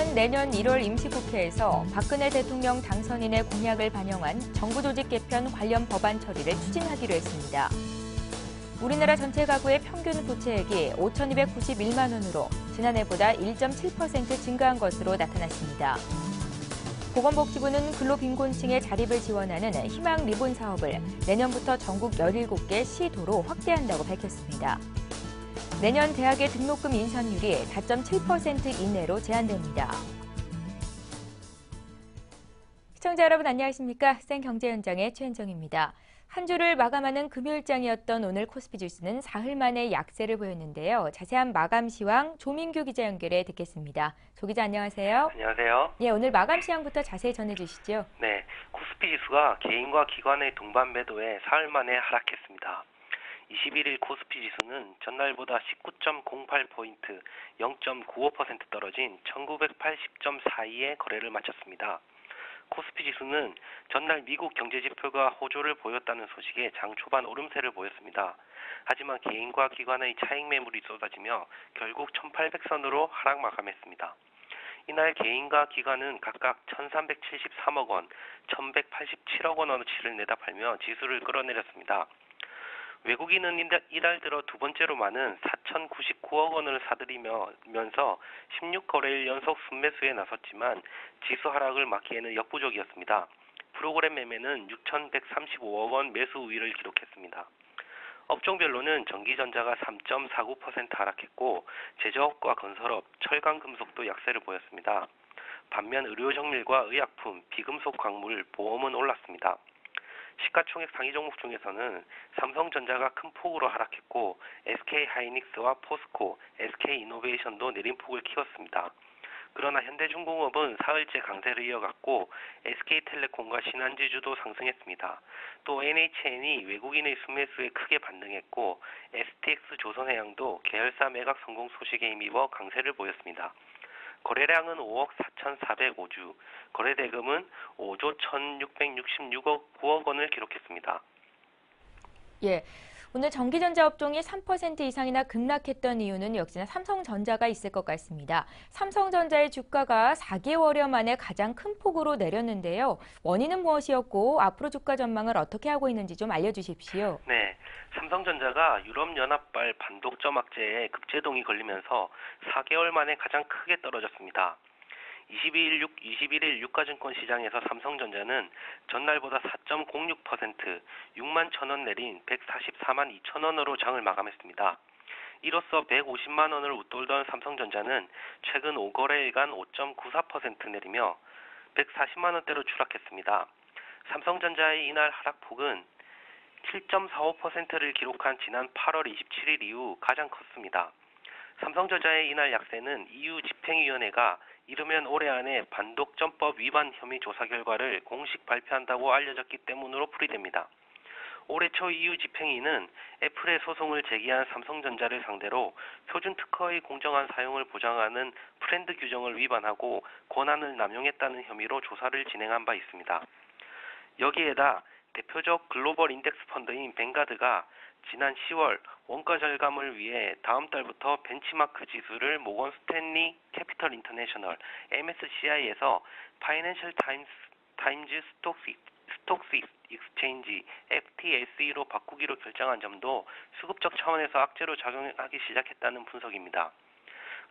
민주당은 내년 1월 임시국회에서 박근혜 대통령 당선인의 공약을 반영한 정부조직 개편 관련 법안 처리를 추진하기로 했습니다. 우리나라 전체 가구의 평균 부채액이 5,291만 원으로 지난해보다 1.7% 증가한 것으로 나타났습니다. 보건복지부는 근로빈곤층의 자립을 지원하는 희망 리본 사업을 내년부터 전국 17개 시도로 확대한다고 밝혔습니다. 내년 대학의 등록금 인상률이 4.7% 이내로 제한됩니다. 시청자 여러분 안녕하십니까? 생경제현장의 최현정입니다. 한 주를 마감하는 금요일장이었던 오늘 코스피 지수는 사흘 만에 약세를 보였는데요. 자세한 마감 시황 조민규 기자 연결해 듣겠습니다. 조 기자 안녕하세요. 안녕하세요. 예, 오늘 마감 시황부터 자세히 전해주시죠. 네, 코스피 지수가 개인과 기관의 동반 매도에 사흘 만에 하락했습니다. 21일 코스피 지수는 전날보다 19.08포인트, 0.95% 떨어진 1980.42에 거래를 마쳤습니다. 코스피 지수는 전날 미국 경제지표가 호조를 보였다는 소식에 장 초반 오름세를 보였습니다. 하지만 개인과 기관의 차익 매물이 쏟아지며 결국 1800선으로 하락 마감했습니다. 이날 개인과 기관은 각각 1373억 원, 1187억 원어치를 내다 팔며 지수를 끌어내렸습니다. 외국인은 이달 들어 두 번째로 많은 4,099억 원을 사들이면서 16거래일 연속 순매수에 나섰지만 지수 하락을 막기에는 역부족이었습니다. 프로그램 매매는 6,135억 원 매수 우위를 기록했습니다. 업종별로는 전기전자가 3.49% 하락했고 제조업과 건설업, 철강금속도 약세를 보였습니다. 반면 의료정밀과 의약품, 비금속 광물, 보험은 올랐습니다. 시가총액 상위 종목 중에서는 삼성전자가 큰 폭으로 하락했고 SK하이닉스와 포스코, SK이노베이션도 내림폭을 키웠습니다. 그러나 현대중공업은 사흘째 강세를 이어갔고 SK텔레콤과 신한지주도 상승했습니다. 또 NHN이 외국인의 순매수에 크게 반등했고 STX조선해양도 계열사 매각 성공 소식에 힘입어 강세를 보였습니다. 거래량은 5억 4,405주, 거래대금은 5조 1,666억 9억 원을 기록했습니다. 예, 오늘 전기전자 업종이 3% 이상이나 급락했던 이유는 역시나 삼성전자가 있을 것 같습니다. 삼성전자의 주가가 4개월여 만에 가장 큰 폭으로 내렸는데요. 원인은 무엇이었고 앞으로 주가 전망을 어떻게 하고 있는지 좀 알려주십시오. 네, 삼성전자가 유럽연합발 반독점 악재에 급제동이 걸리면서 4개월 만에 가장 크게 떨어졌습니다. 21일 유가증권 시장에서 삼성전자는 전날보다 4.06%, 6만 1,000원 내린 144만 2천원으로 장을 마감했습니다. 이로써 150만 원을 웃돌던 삼성전자는 최근 5거래일간 5.94% 내리며 140만 원대로 추락했습니다. 삼성전자의 이날 하락폭은 7.45%를 기록한 지난 8월 27일 이후 가장 컸습니다. 삼성전자의 이날 약세는 EU 집행위원회가 이르면 올해 안에 반독점법 위반 혐의 조사 결과를 공식 발표한다고 알려졌기 때문으로 풀이됩니다. 올해 초 EU 집행위는 애플의 소송을 제기한 삼성전자를 상대로 표준 특허의 공정한 사용을 보장하는 프렌드 규정을 위반하고 권한을 남용했다는 혐의로 조사를 진행한 바 있습니다. 여기에다 대표적 글로벌 인덱스 펀드인 뱅가드가 지난 10월 원가 절감을 위해 다음 달부터 벤치마크 지수를 모건 스탠리 캐피털 인터내셔널 MSCI에서 파이낸셜 타임즈 스톡스 익스체인지 FTSE로 바꾸기로 결정한 점도 수급적 차원에서 악재로 작용하기 시작했다는 분석입니다.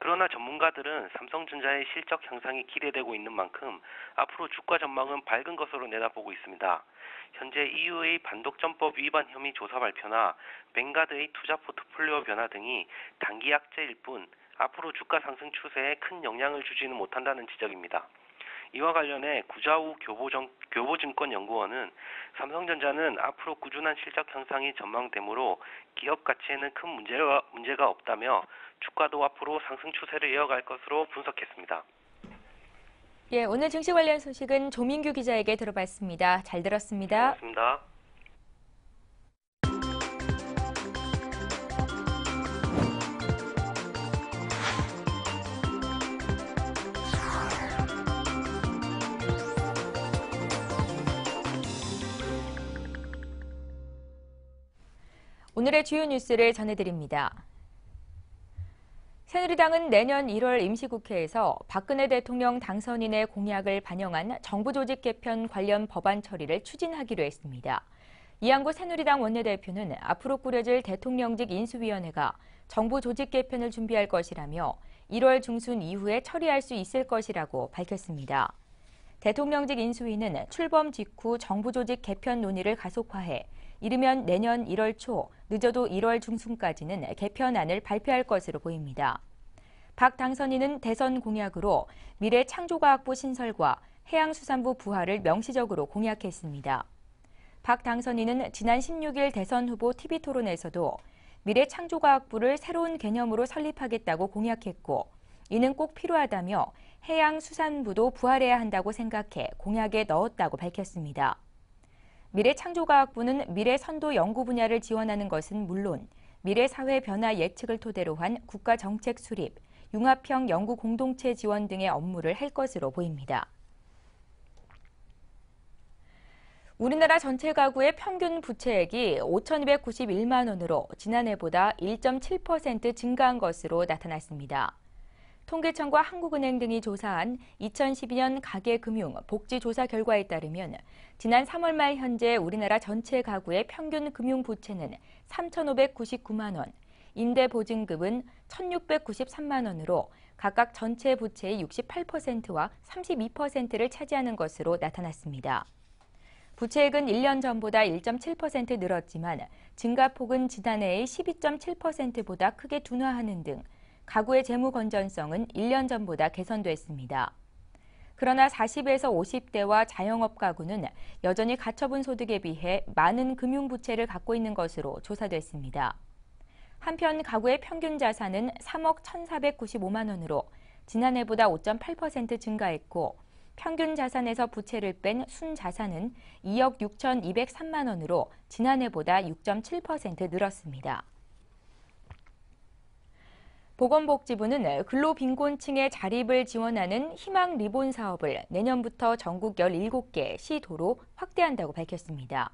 그러나 전문가들은 삼성전자의 실적 향상이 기대되고 있는 만큼 앞으로 주가 전망은 밝은 것으로 내다보고 있습니다. 현재 EU의 반독점법 위반 혐의 조사 발표나 뱅가드의 투자 포트폴리오 변화 등이 단기 악재일 뿐 앞으로 주가 상승 추세에 큰 영향을 주지는 못한다는 지적입니다. 이와 관련해 구자우 교보증권연구원은 삼성전자는 앞으로 꾸준한 실적 향상이 전망되므로 기업 가치에는 큰 문제가 없다며 주가도 앞으로 상승 추세를 이어갈 것으로 분석했습니다. 예, 오늘 증시 관련 소식은 조민규 기자에게 들어봤습니다. 잘 들었습니다. 고맙습니다. 오늘의 주요 뉴스를 전해드립니다. 새누리당은 내년 1월 임시국회에서 박근혜 대통령 당선인의 공약을 반영한 정부 조직 개편 관련 법안 처리를 추진하기로 했습니다. 이한구 새누리당 원내대표는 앞으로 꾸려질 대통령직 인수위원회가 정부 조직 개편을 준비할 것이라며 1월 중순 이후에 처리할 수 있을 것이라고 밝혔습니다. 대통령직 인수위는 출범 직후 정부 조직 개편 논의를 가속화해 이르면 내년 1월 초, 늦어도 1월 중순까지는 개편안을 발표할 것으로 보입니다. 박 당선인은 대선 공약으로 미래창조과학부 신설과 해양수산부 부활을 명시적으로 공약했습니다. 박 당선인은 지난 16일 대선 후보 TV토론에서도 미래창조과학부를 새로운 개념으로 설립하겠다고 공약했고, 이는 꼭 필요하다며 해양수산부도 부활해야 한다고 생각해 공약에 넣었다고 밝혔습니다. 미래창조과학부는 미래선도 연구 분야를 지원하는 것은 물론 미래사회 변화 예측을 토대로 한 국가정책 수립, 융합형 연구 공동체 지원 등의 업무를 할 것으로 보입니다. 우리나라 전체 가구의 평균 부채액이 5,291만 원으로 지난해보다 1.7% 증가한 것으로 나타났습니다. 통계청과 한국은행 등이 조사한 2012년 가계금융 복지조사 결과에 따르면 지난 3월 말 현재 우리나라 전체 가구의 평균 금융 부채는 3,599만 원, 임대보증금은 1,693만 원으로 각각 전체 부채의 68%와 32%를 차지하는 것으로 나타났습니다. 부채액은 1년 전보다 1.7% 늘었지만 증가폭은 지난해의 12.7%보다 크게 둔화하는 등 가구의 재무 건전성은 1년 전보다 개선됐습니다. 그러나 40에서 50대와 자영업 가구는 여전히 가처분 소득에 비해 많은 금융부채를 갖고 있는 것으로 조사됐습니다. 한편 가구의 평균 자산은 3억 1,495만 원으로 지난해보다 5.8% 증가했고, 평균 자산에서 부채를 뺀 순자산은 2억 6,203만 원으로 지난해보다 6.7% 늘었습니다. 보건복지부는 근로빈곤층의 자립을 지원하는 희망 리본 사업을 내년부터 전국 17개 시도로 확대한다고 밝혔습니다.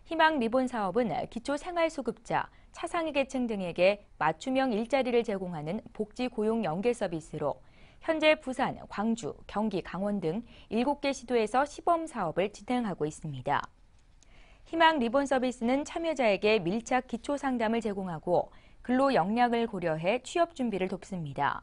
희망 리본 사업은 기초생활수급자, 차상위 계층 등에게 맞춤형 일자리를 제공하는 복지 고용 연계 서비스로 현재 부산, 광주, 경기, 강원 등 7개 시도에서 시범 사업을 진행하고 있습니다. 희망 리본 서비스는 참여자에게 밀착 기초 상담을 제공하고 근로 역량을 고려해 취업 준비를 돕습니다.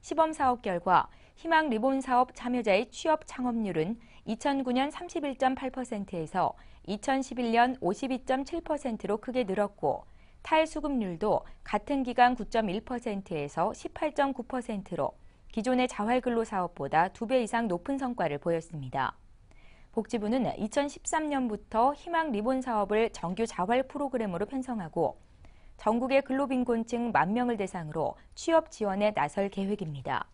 시범 사업 결과 희망 리본 사업 참여자의 취업 창업률은 2009년 31.8%에서 2011년 52.7%로 크게 늘었고, 탈수급률도 같은 기간 9.1%에서 18.9%로 기존의 자활근로 사업보다 2배 이상 높은 성과를 보였습니다. 복지부는 2013년부터 희망 리본 사업을 정규 자활 프로그램으로 편성하고 전국의 근로빈곤층 10,000명을 대상으로 취업 지원에 나설 계획입니다.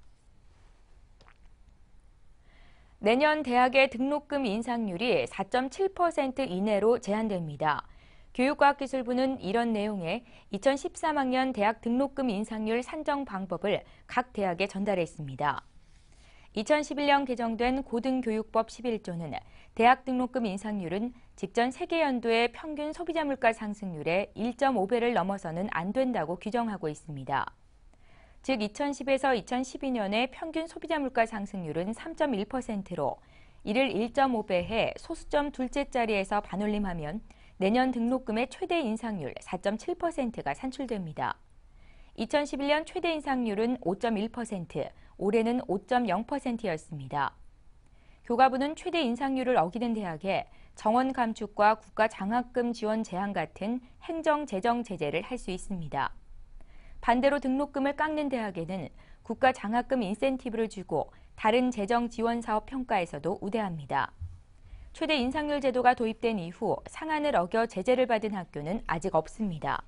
내년 대학의 등록금 인상률이 4.7% 이내로 제한됩니다. 교육과학기술부는 이런 내용의 2013학년 대학 등록금 인상률 산정 방법을 각 대학에 전달했습니다. 2011년 개정된 고등교육법 11조는 대학 등록금 인상률은 직전 세계연도의 평균 소비자 물가 상승률의 1.5배를 넘어서는 안 된다고 규정하고 있습니다. 즉 2010에서 2012년의 평균 소비자 물가 상승률은 3.1%로 이를 1.5배해 소수점 둘째 자리에서 반올림하면 내년 등록금의 최대 인상률 4.7%가 산출됩니다. 2011년 최대 인상률은 5.1%, 올해는 5.0%였습니다. 교과부는 최대 인상률을 어기는 대학에 정원 감축과 국가 장학금 지원 제한 같은 행정 재정 제재를 할 수 있습니다. 반대로 등록금을 깎는 대학에는 국가 장학금 인센티브를 주고 다른 재정 지원 사업 평가에서도 우대합니다. 최대 인상률 제도가 도입된 이후 상한을 어겨 제재를 받은 학교는 아직 없습니다.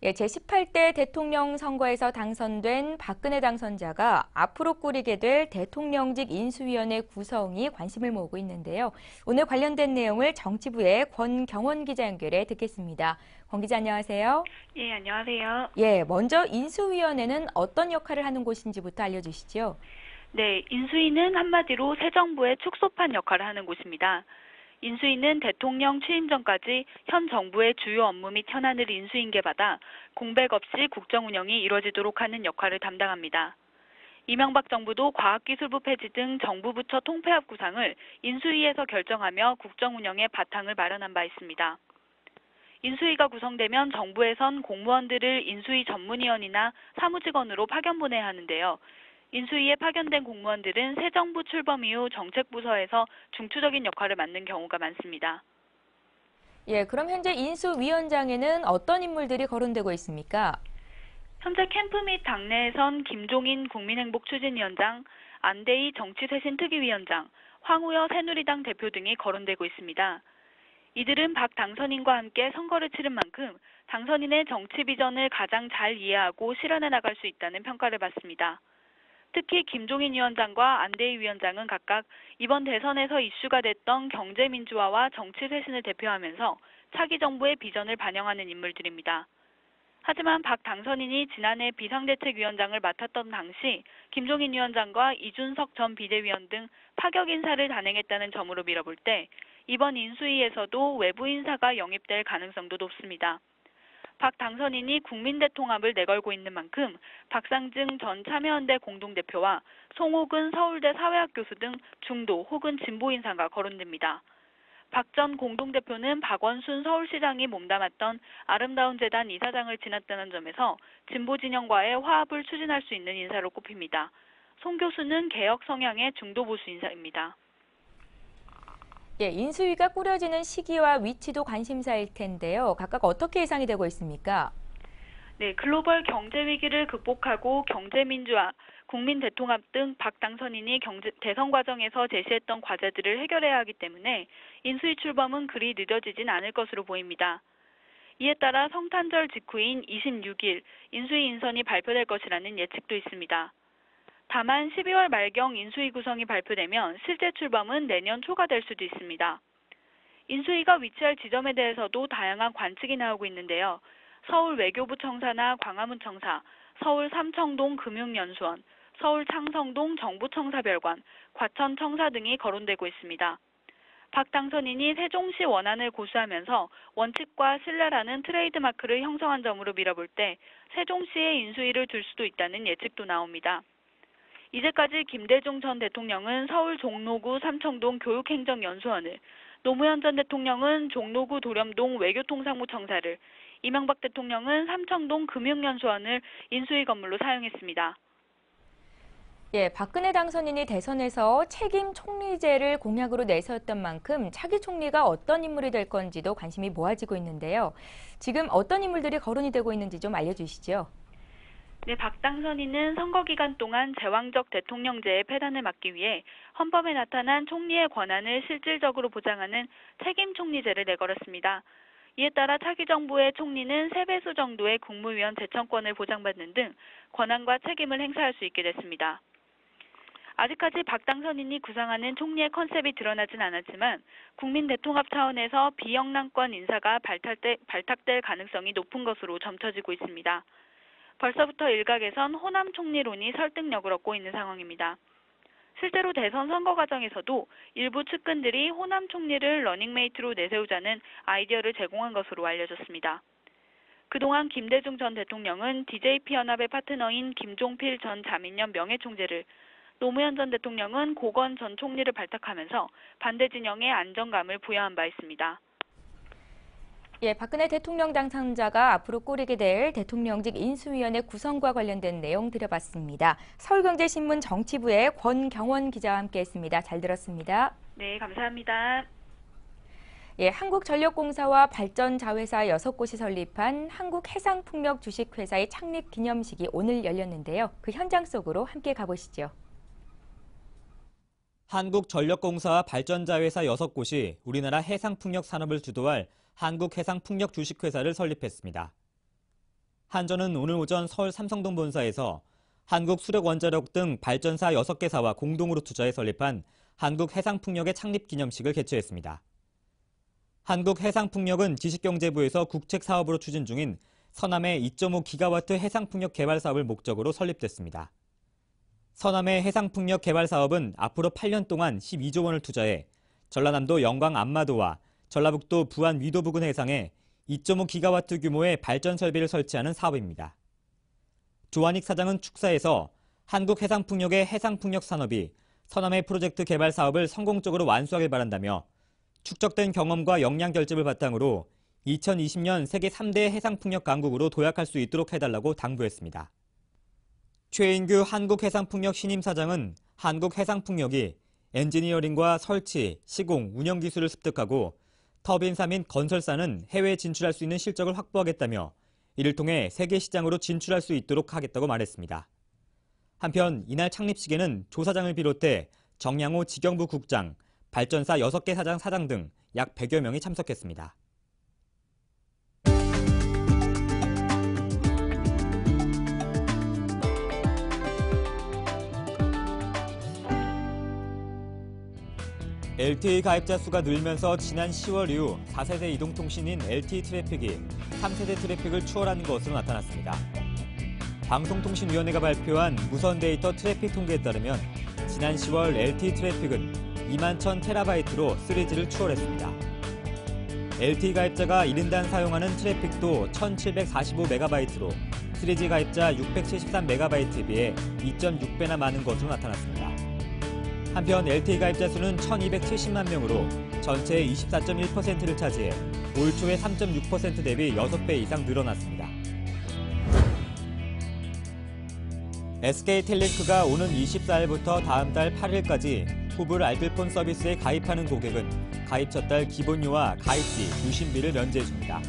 제18대 대통령 선거에서 당선된 박근혜 당선자가 앞으로 꾸리게 될 대통령직 인수위원회 구성이 관심을 모으고 있는데요. 오늘 관련된 내용을 정치부의 권경원 기자 연결해 듣겠습니다. 권 기자 안녕하세요. 예, 안녕하세요. 먼저 인수위원회는 어떤 역할을 하는 곳인지부터 알려주시죠. 네, 인수위는 한마디로 새 정부의 축소판 역할을 하는 곳입니다. 인수위는 대통령 취임 전까지 현 정부의 주요 업무 및 현안을 인수인계받아 공백 없이 국정 운영이 이뤄지도록 하는 역할을 담당합니다. 이명박 정부도 과학기술부 폐지 등 정부 부처 통폐합 구상을 인수위에서 결정하며 국정 운영의 바탕을 마련한 바 있습니다. 인수위가 구성되면 정부에선 공무원들을 인수위 전문위원이나 사무직원으로 파견 보내야 하는데요. 인수위에 파견된 공무원들은 새 정부 출범 이후 정책부서에서 중추적인 역할을 맡는 경우가 많습니다. 예, 그럼 현재 인수위원장에는 어떤 인물들이 거론되고 있습니까? 현재 캠프 및 당내에선 김종인 국민행복추진위원장, 안대희 정치쇄신특위위원장, 황우여 새누리당 대표 등이 거론되고 있습니다. 이들은 박 당선인과 함께 선거를 치른 만큼 당선인의 정치 비전을 가장 잘 이해하고 실현해 나갈 수 있다는 평가를 받습니다. 특히 김종인 위원장과 안대희 위원장은 각각 이번 대선에서 이슈가 됐던 경제민주화와 정치쇄신을 대표하면서 차기 정부의 비전을 반영하는 인물들입니다. 하지만 박 당선인이 지난해 비상대책위원장을 맡았던 당시 김종인 위원장과 이준석 전 비대위원 등 파격 인사를 단행했다는 점으로 밀어볼 때 이번 인수위에서도 외부 인사가 영입될 가능성도 높습니다. 박 당선인이 국민대통합을 내걸고 있는 만큼 박상증 전 참여연대 공동대표와 송호근 서울대 사회학 교수 등 중도 혹은 진보 인사가 거론됩니다. 박 전 공동대표는 박원순 서울시장이 몸담았던 아름다운 재단 이사장을 지났다는 점에서 진보 진영과의 화합을 추진할 수 있는 인사로 꼽힙니다. 송 교수는 개혁 성향의 중도 보수 인사입니다. 예, 인수위가 꾸려지는 시기와 위치도 관심사일 텐데요. 각각 어떻게 예상이 되고 있습니까? 네, 글로벌 경제 위기를 극복하고 경제민주화, 국민 대통합 등 박 당선인이 대선 과정에서 제시했던 과제들을 해결해야 하기 때문에 인수위 출범은 그리 늦어지진 않을 것으로 보입니다. 이에 따라 성탄절 직후인 26일 인수위 인선이 발표될 것이라는 예측도 있습니다. 다만 12월 말경 인수위 구성이 발표되면 실제 출범은 내년 초가 될 수도 있습니다. 인수위가 위치할 지점에 대해서도 다양한 관측이 나오고 있는데요. 서울 외교부 청사나 광화문 청사, 서울 삼청동 금융연수원, 서울 창성동 정부청사별관, 과천 청사 등이 거론되고 있습니다. 박 당선인이 세종시 원안을 고수하면서 원칙과 신뢰라는 트레이드마크를 형성한 점으로 밀어볼 때 세종시에 인수위를 둘 수도 있다는 예측도 나옵니다. 이제까지 김대중 전 대통령은 서울 종로구 삼청동 교육행정연수원을, 노무현 전 대통령은 종로구 도렴동 외교통상무청사를, 이명박 대통령은 삼청동 금융연수원을 인수위 건물로 사용했습니다. 예, 박근혜 당선인이 대선에서 책임 총리제를 공약으로 내세웠던 만큼 차기 총리가 어떤 인물이 될 건지도 관심이 모아지고 있는데요. 지금 어떤 인물들이 거론이 되고 있는지 좀 알려주시죠. 네, 박 당선인은 선거 기간 동안 제왕적 대통령제의 폐단을 막기 위해 헌법에 나타난 총리의 권한을 실질적으로 보장하는 책임 총리제를 내걸었습니다. 이에 따라 차기 정부의 총리는 3배수 정도의 국무위원 재청권을 보장받는 등 권한과 책임을 행사할 수 있게 됐습니다. 아직까지 박 당선인이 구상하는 총리의 컨셉이 드러나진 않았지만 국민 대통합 차원에서 비영남권 인사가 발탁될 가능성이 높은 것으로 점쳐지고 있습니다. 벌써부터 일각에선 호남 총리론이 설득력을 얻고 있는 상황입니다. 실제로 대선 선거 과정에서도 일부 측근들이 호남 총리를 러닝메이트로 내세우자는 아이디어를 제공한 것으로 알려졌습니다. 그동안 김대중 전 대통령은 DJP 연합의 파트너인 김종필 전 자민련 명예총재를, 노무현 전 대통령은 고건 전 총리를 발탁하면서 반대 진영에 안정감을 부여한 바 있습니다. 예, 박근혜 대통령 당선자가 앞으로 꾸리게 될 대통령직 인수위원회 구성과 관련된 내용 드려봤습니다. 서울경제신문 정치부의 권경원 기자와 함께했습니다. 잘 들었습니다. 네, 감사합니다. 예, 한국전력공사와 발전자회사 6곳이 설립한 한국해상풍력 주식회사의 창립 기념식이 오늘 열렸는데요. 그 현장 속으로 함께 가보시죠. 한국전력공사와 발전자회사 6곳이 우리나라 해상풍력 산업을 주도할 한국해상풍력 주식회사를 설립했습니다. 한전은 오늘 오전 서울 삼성동 본사에서 한국수력원자력 등 발전사 6개사와 공동으로 투자해 설립한 한국해상풍력의 창립 기념식을 개최했습니다. 한국해상풍력은 지식경제부에서 국책 사업으로 추진 중인 서남의 2.5기가와트 해상풍력 개발 사업을 목적으로 설립됐습니다. 서남의 해상풍력 개발 사업은 앞으로 8년 동안 12조 원을 투자해 전라남도 영광 안마도와 전라북도 부안 위도 부근 해상에 2.5기가와트 규모의 발전 설비를 설치하는 사업입니다. 조한익 사장은 축사에서 한국해상풍력의 해상풍력 산업이 서남해 프로젝트 개발 사업을 성공적으로 완수하길 바란다며 축적된 경험과 역량 결집을 바탕으로 2020년 세계 3대 해상풍력 강국으로 도약할 수 있도록 해달라고 당부했습니다. 최인규 한국해상풍력 신임 사장은 한국해상풍력이 엔지니어링과 설치, 시공, 운영 기술을 습득하고 터빈사 및 건설사는 해외에 진출할 수 있는 실적을 확보하겠다며 이를 통해 세계 시장으로 진출할 수 있도록 하겠다고 말했습니다. 한편 이날 창립식에는 조 사장을 비롯해 정양호 지경부 국장, 발전사 6개 사장 등 약 100여 명이 참석했습니다. LTE 가입자 수가 늘면서 지난 10월 이후 4세대 이동통신인 LTE 트래픽이 3세대 트래픽을 추월하는 것으로 나타났습니다. 방송통신위원회가 발표한 무선 데이터 트래픽 통계에 따르면 지난 10월 LTE 트래픽은 21,000TB로 3G를 추월했습니다. LTE 가입자가 1인당 사용하는 트래픽도 1,745MB로 3G 가입자 673MB에 비해 2.6배나 많은 것으로 나타났습니다. 한편 LTE 가입자 수는 1,270만 명으로 전체의 24.1%를 차지해 올 초에 3.6% 대비 6배 이상 늘어났습니다. SK텔레콤가 오는 24일부터 다음 달 8일까지 후불 알뜰폰 서비스에 가입하는 고객은 가입 첫 달 기본료와 가입비, 유심비를 면제해줍니다.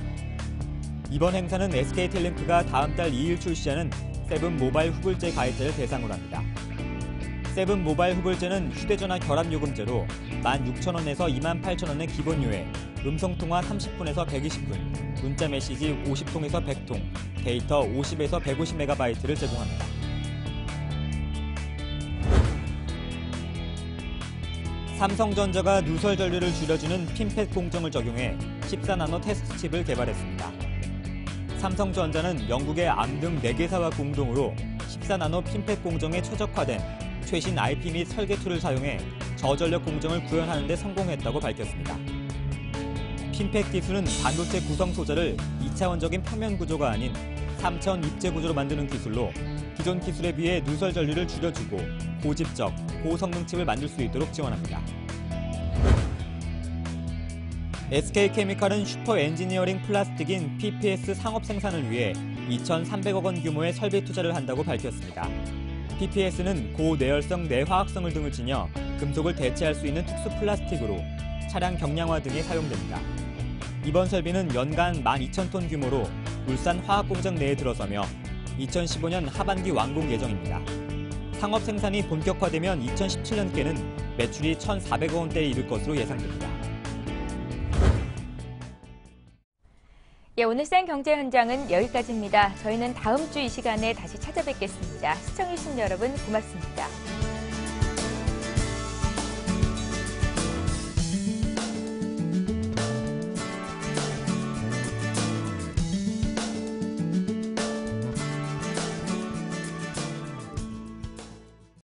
이번 행사는 SK텔레콤가 다음 달 2일 출시하는 세븐 모바일 후불제 가입자를 대상으로 합니다. 세븐 모바일 후불제는 휴대전화 결합요금제로 16,000원에서 28,000원의 기본료에 음성통화 30분에서 120분, 문자 메시지 50통에서 100통, 데이터 50에서 150MB를 제공합니다. 삼성전자가 누설 전류를 줄여주는 핀펫 공정을 적용해 14나노 테스트 칩을 개발했습니다. 삼성전자는 영국의 암등 4개사와 공동으로 14나노 핀펫 공정에 최적화된 최신 IP 및 설계 툴을 사용해 저전력 공정을 구현하는 데 성공했다고 밝혔습니다. 핀펫 기술은 반도체 구성 소재를 2차원적인 평면 구조가 아닌 3차원 입체 구조로 만드는 기술로 기존 기술에 비해 누설 전류를 줄여주고 고집적, 고성능 칩을 만들 수 있도록 지원합니다. SK케미칼은 슈퍼 엔지니어링 플라스틱인 PPS 상업 생산을 위해 2,300억 원 규모의 설비 투자를 한다고 밝혔습니다. PPS는 고내열성 내화학성을 등을 지녀 금속을 대체할 수 있는 특수 플라스틱으로 차량 경량화 등에 사용됩니다. 이번 설비는 연간 12,000톤 규모로 울산 화학공장 내에 들어서며 2015년 하반기 완공 예정입니다. 상업 생산이 본격화되면 2017년께는 매출이 1,400억 원대에 이를 것으로 예상됩니다. 오늘 센 경제 현장은 여기까지입니다. 저희는 다음 주 이 시간에 다시 찾아뵙겠습니다. 시청해주신 여러분 고맙습니다.